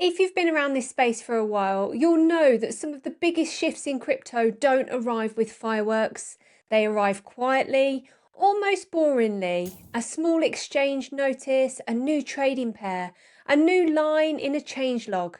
If you've been around this space for a while, you'll know that some of the biggest shifts in crypto don't arrive with fireworks. They arrive quietly, almost boringly. A small exchange notice, a new trading pair, a new line in a changelog.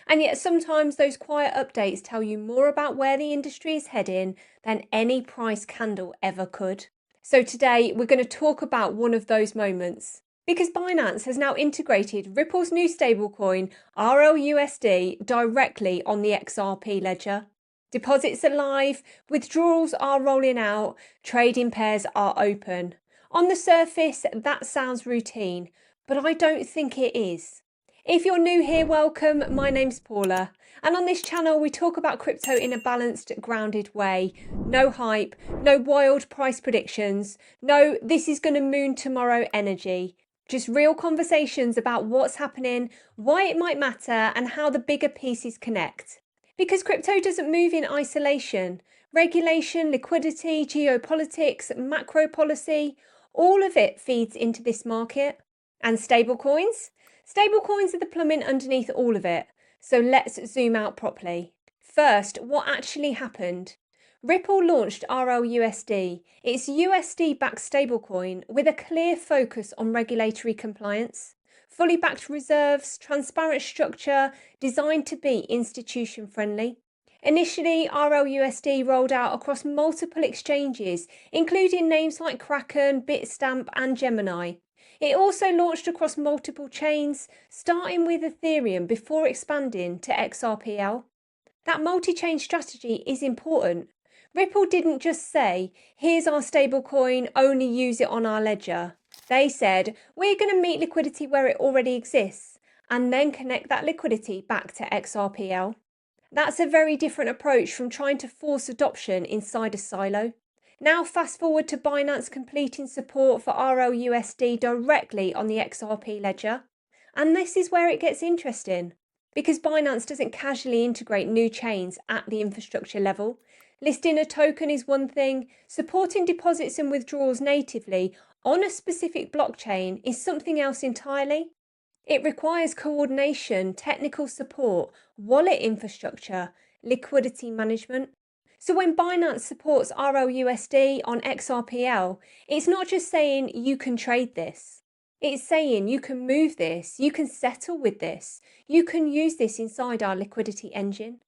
And yet sometimes those quiet updates tell you more about where the industry is heading than any price candle ever could. So today we're going to talk about one of those moments. Because Binance has now integrated Ripple's new stablecoin, RLUSD, directly on the XRP Ledger. Deposits are live, withdrawals are rolling out, trading pairs are open. On the surface, that sounds routine, but I don't think it is. If you're new here, welcome. My name's Paula, and on this channel we talk about crypto in a balanced, grounded way. No hype, no wild price predictions, no this is going to moon tomorrow energy. Just real conversations about what's happening, why it might matter, and how the bigger pieces connect. Because crypto doesn't move in isolation. Regulation, liquidity, geopolitics, macro policy, all of it feeds into this market. And stablecoins? Stablecoins are the plumbing underneath all of it. So let's zoom out properly. First, what actually happened? Ripple launched RLUSD, its USD-backed stablecoin with a clear focus on regulatory compliance, fully backed reserves, transparent structure, designed to be institution-friendly. Initially, RLUSD rolled out across multiple exchanges, including names like Kraken, Bitstamp, and Gemini. It also launched across multiple chains, starting with Ethereum before expanding to XRPL. That multi-chain strategy is important. Ripple didn't just say, here's our stablecoin, only use it on our ledger. They said, we're going to meet liquidity where it already exists, and then connect that liquidity back to XRPL. That's a very different approach from trying to force adoption inside a silo. Now fast forward to Binance completing support for RLUSD directly on the XRP ledger. And this is where it gets interesting, because Binance doesn't casually integrate new chains at the infrastructure level. Listing a token is one thing, supporting deposits and withdrawals natively on a specific blockchain is something else entirely. It requires coordination, technical support, wallet infrastructure, liquidity management. So when Binance supports RLUSD on XRPL, it's not just saying you can trade this. It's saying you can move this, you can settle with this, you can use this inside our liquidity engine.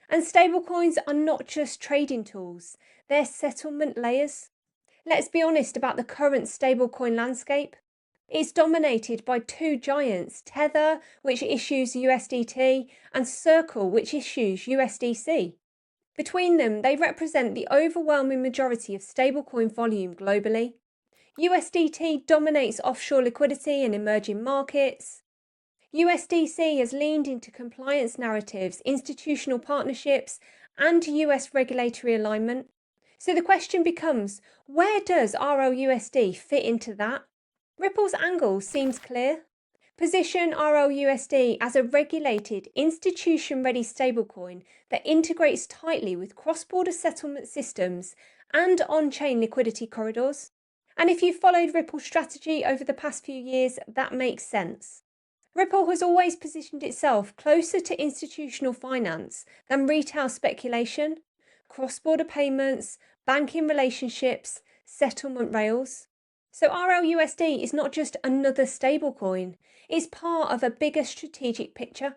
And stablecoins are not just trading tools, they're settlement layers. Let's be honest about the current stablecoin landscape. It's dominated by two giants, Tether, which issues USDT, and Circle, which issues USDC. Between them, they represent the overwhelming majority of stablecoin volume globally. USDT dominates offshore liquidity in emerging markets. USDC has leaned into compliance narratives, institutional partnerships, and US regulatory alignment. So the question becomes, where does RLUSD fit into that? Ripple's angle seems clear. Position RLUSD as a regulated, institution-ready stablecoin that integrates tightly with cross-border settlement systems and on-chain liquidity corridors. And if you've followed Ripple's strategy over the past few years, that makes sense. Ripple has always positioned itself closer to institutional finance than retail speculation, cross-border payments, banking relationships, settlement rails. So RLUSD is not just another stablecoin, it's part of a bigger strategic picture.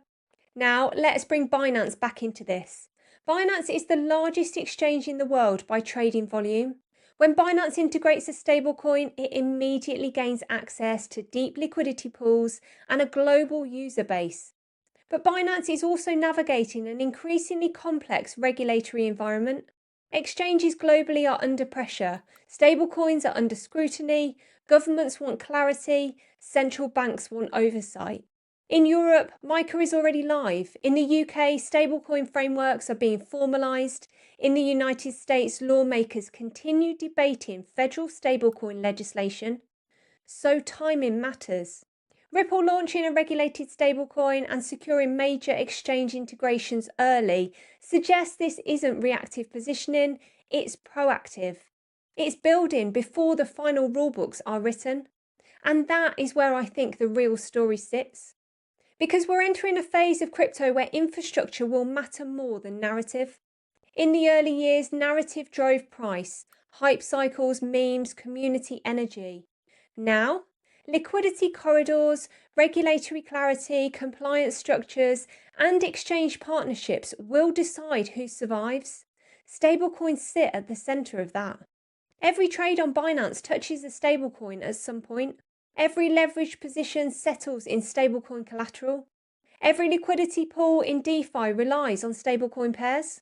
Now let's bring Binance back into this. Binance is the largest exchange in the world by trading volume. When Binance integrates a stablecoin, it immediately gains access to deep liquidity pools and a global user base. But Binance is also navigating an increasingly complex regulatory environment. Exchanges globally are under pressure, stablecoins are under scrutiny, governments want clarity, central banks want oversight. In Europe, MiCA is already live. In the UK, stablecoin frameworks are being formalised. In the United States, lawmakers continue debating federal stablecoin legislation. So timing matters. Ripple launching a regulated stablecoin and securing major exchange integrations early suggests this isn't reactive positioning, it's proactive. It's building before the final rulebooks are written. And that is where I think the real story sits. Because we're entering a phase of crypto where infrastructure will matter more than narrative. In the early years, narrative drove price, hype cycles, memes, community energy. Now, liquidity corridors, regulatory clarity, compliance structures, and exchange partnerships will decide who survives. Stablecoins sit at the centre of that. Every trade on Binance touches a stablecoin at some point. Every leveraged position settles in stablecoin collateral. Every liquidity pool in DeFi relies on stablecoin pairs.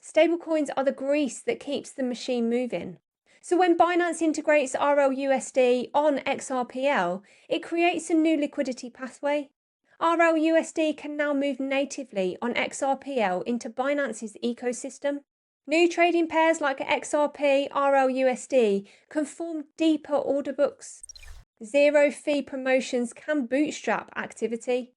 Stablecoins are the grease that keeps the machine moving. So when Binance integrates RLUSD on XRPL, it creates a new liquidity pathway. RLUSD can now move natively on XRPL into Binance's ecosystem. New trading pairs like XRP RLUSD can form deeper order books. Zero-fee promotions can bootstrap activity.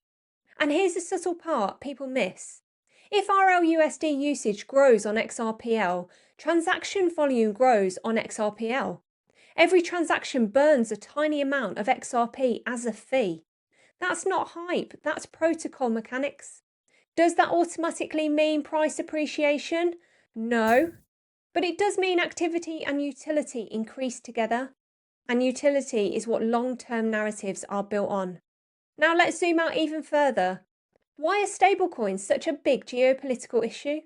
And here's a subtle part people miss. If RLUSD usage grows on XRPL, transaction volume grows on XRPL. Every transaction burns a tiny amount of XRP as a fee. That's not hype, that's protocol mechanics. Does that automatically mean price appreciation? No. But it does mean activity and utility increase together. And utility is what long-term narratives are built on. Now let's zoom out even further. Why are stablecoins such a big geopolitical issue?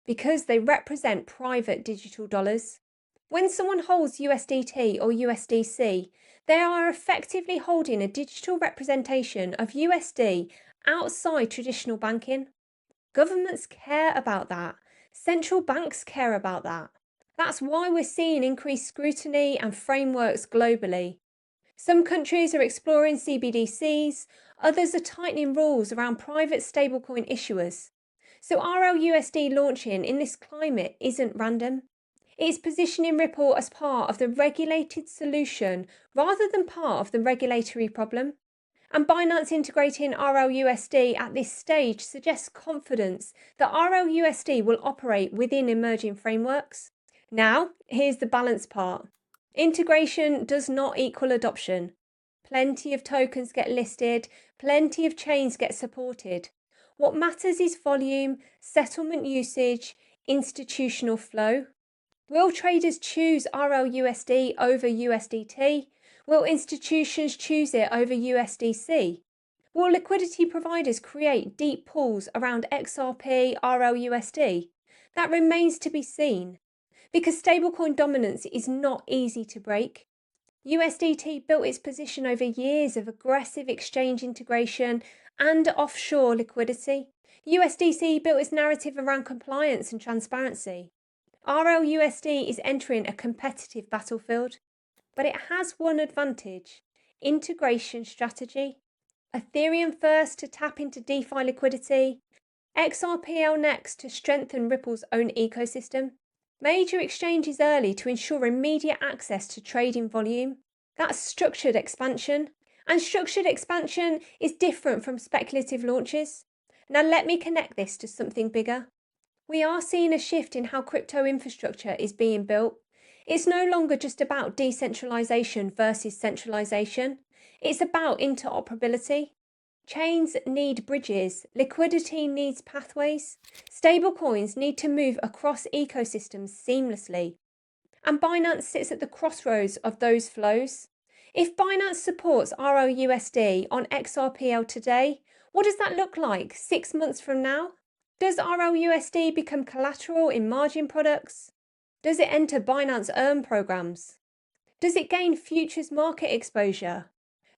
Because they represent private digital dollars. When someone holds USDT or USDC, they are effectively holding a digital representation of USD outside traditional banking. Governments care about that. Central banks care about that. That's why we're seeing increased scrutiny and frameworks globally. Some countries are exploring CBDCs, others are tightening rules around private stablecoin issuers. So RLUSD launching in this climate isn't random. It's positioning Ripple as part of the regulated solution rather than part of the regulatory problem. And Binance integrating RLUSD at this stage suggests confidence that RLUSD will operate within emerging frameworks. Now, here's the balance part. Integration does not equal adoption. Plenty of tokens get listed, plenty of chains get supported. What matters is volume, settlement usage, institutional flow. Will traders choose RLUSD over USDT? Will institutions choose it over USDC? Will liquidity providers create deep pools around XRP, RLUSD? That remains to be seen, because stablecoin dominance is not easy to break. USDT built its position over years of aggressive exchange integration and offshore liquidity. USDC built its narrative around compliance and transparency. RLUSD is entering a competitive battlefield, but it has one advantage: integration strategy. Ethereum first to tap into DeFi liquidity, XRPL next to strengthen Ripple's own ecosystem. Major exchanges early to ensure immediate access to trading volume. That's structured expansion. And structured expansion is different from speculative launches. Now let me connect this to something bigger. We are seeing a shift in how crypto infrastructure is being built. It's no longer just about decentralization versus centralization. It's about interoperability. Chains need bridges, liquidity needs pathways, stablecoins need to move across ecosystems seamlessly. And Binance sits at the crossroads of those flows. If Binance supports RLUSD on XRPL today, what does that look like 6 months from now? Does RLUSD become collateral in margin products? Does it enter Binance Earn programs? Does it gain futures market exposure?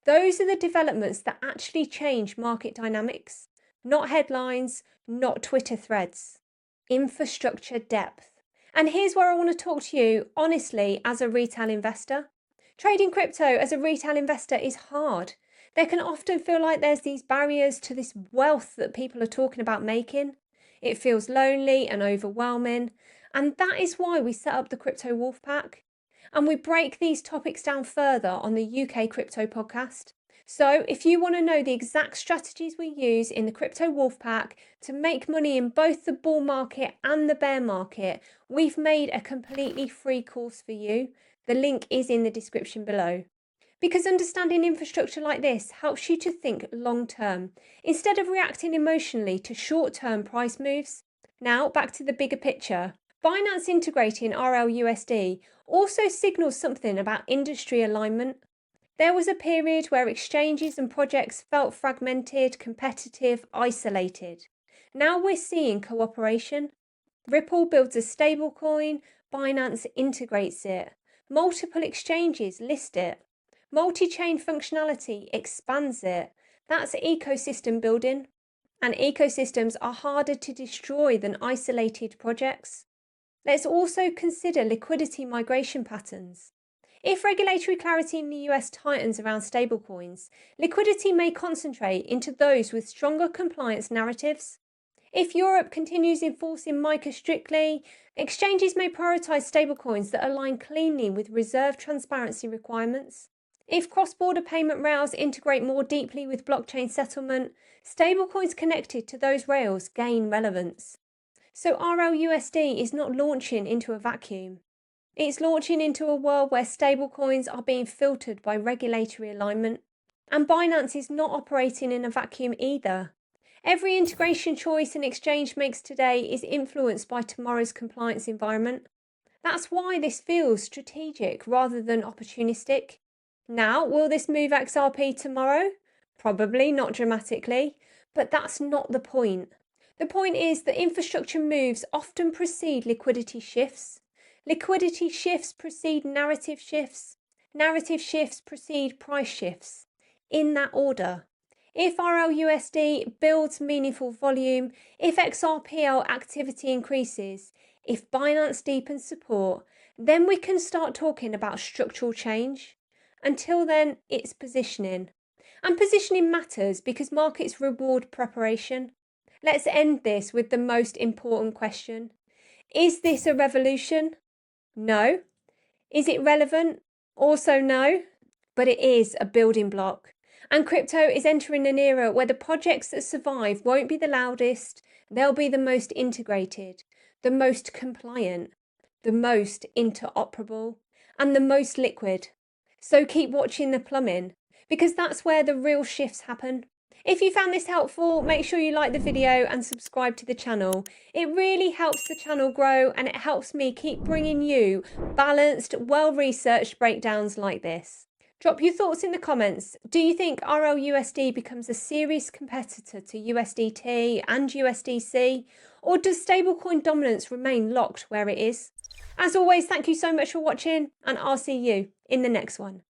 Those are the developments that actually change market dynamics, not headlines, not Twitter threads. Infrastructure depth. And here's where I want to talk to you honestly as a retail investor. Trading crypto as a retail investor is hard. There can often feel like there's these barriers to this wealth that people are talking about making. It feels lonely and overwhelming. And that is why we set up the Crypto Wolf Pack. And we break these topics down further on the UK Crypto Podcast. So if you want to know the exact strategies we use in the Crypto Wolf Pack to make money in both the bull market and the bear market, we've made a completely free course for you. The link is in the description below. Because understanding infrastructure like this helps you to think long term, instead of reacting emotionally to short term price moves. Now, back to the bigger picture. Binance integrating RLUSD also signals something about industry alignment. There was a period where exchanges and projects felt fragmented, competitive, isolated. Now we're seeing cooperation. Ripple builds a stablecoin, Binance integrates it. Multiple exchanges list it. Multi-chain functionality expands it. That's ecosystem building. And ecosystems are harder to destroy than isolated projects. Let's also consider liquidity migration patterns. If regulatory clarity in the US tightens around stablecoins, liquidity may concentrate into those with stronger compliance narratives. If Europe continues enforcing MiCA strictly, exchanges may prioritise stablecoins that align cleanly with reserve transparency requirements. If cross-border payment rails integrate more deeply with blockchain settlement, stablecoins connected to those rails gain relevance. So RLUSD is not launching into a vacuum. It's launching into a world where stablecoins are being filtered by regulatory alignment. And Binance is not operating in a vacuum either. Every integration choice an exchange makes today is influenced by tomorrow's compliance environment. That's why this feels strategic rather than opportunistic. Now, will this move XRP tomorrow? Probably not dramatically, but that's not the point. The point is that infrastructure moves often precede liquidity shifts. Liquidity shifts precede narrative shifts. Narrative shifts precede price shifts. In that order. If RLUSD builds meaningful volume, if XRPL activity increases, if Binance deepens support, then we can start talking about structural change. Until then, it's positioning. And positioning matters because markets reward preparation. Let's end this with the most important question. Is this a revolution? No. Is it relevant? Also no. But it is a building block. And crypto is entering an era where the projects that survive won't be the loudest, they'll be the most integrated, the most compliant, the most interoperable, and the most liquid. So keep watching the plumbing, because that's where the real shifts happen. If you found this helpful, make sure you like the video and subscribe to the channel. It really helps the channel grow and it helps me keep bringing you balanced, well-researched breakdowns like this. Drop your thoughts in the comments. Do you think RLUSD becomes a serious competitor to USDT and USDC? Or does stablecoin dominance remain locked where it is? As always, thank you so much for watching and I'll see you in the next one.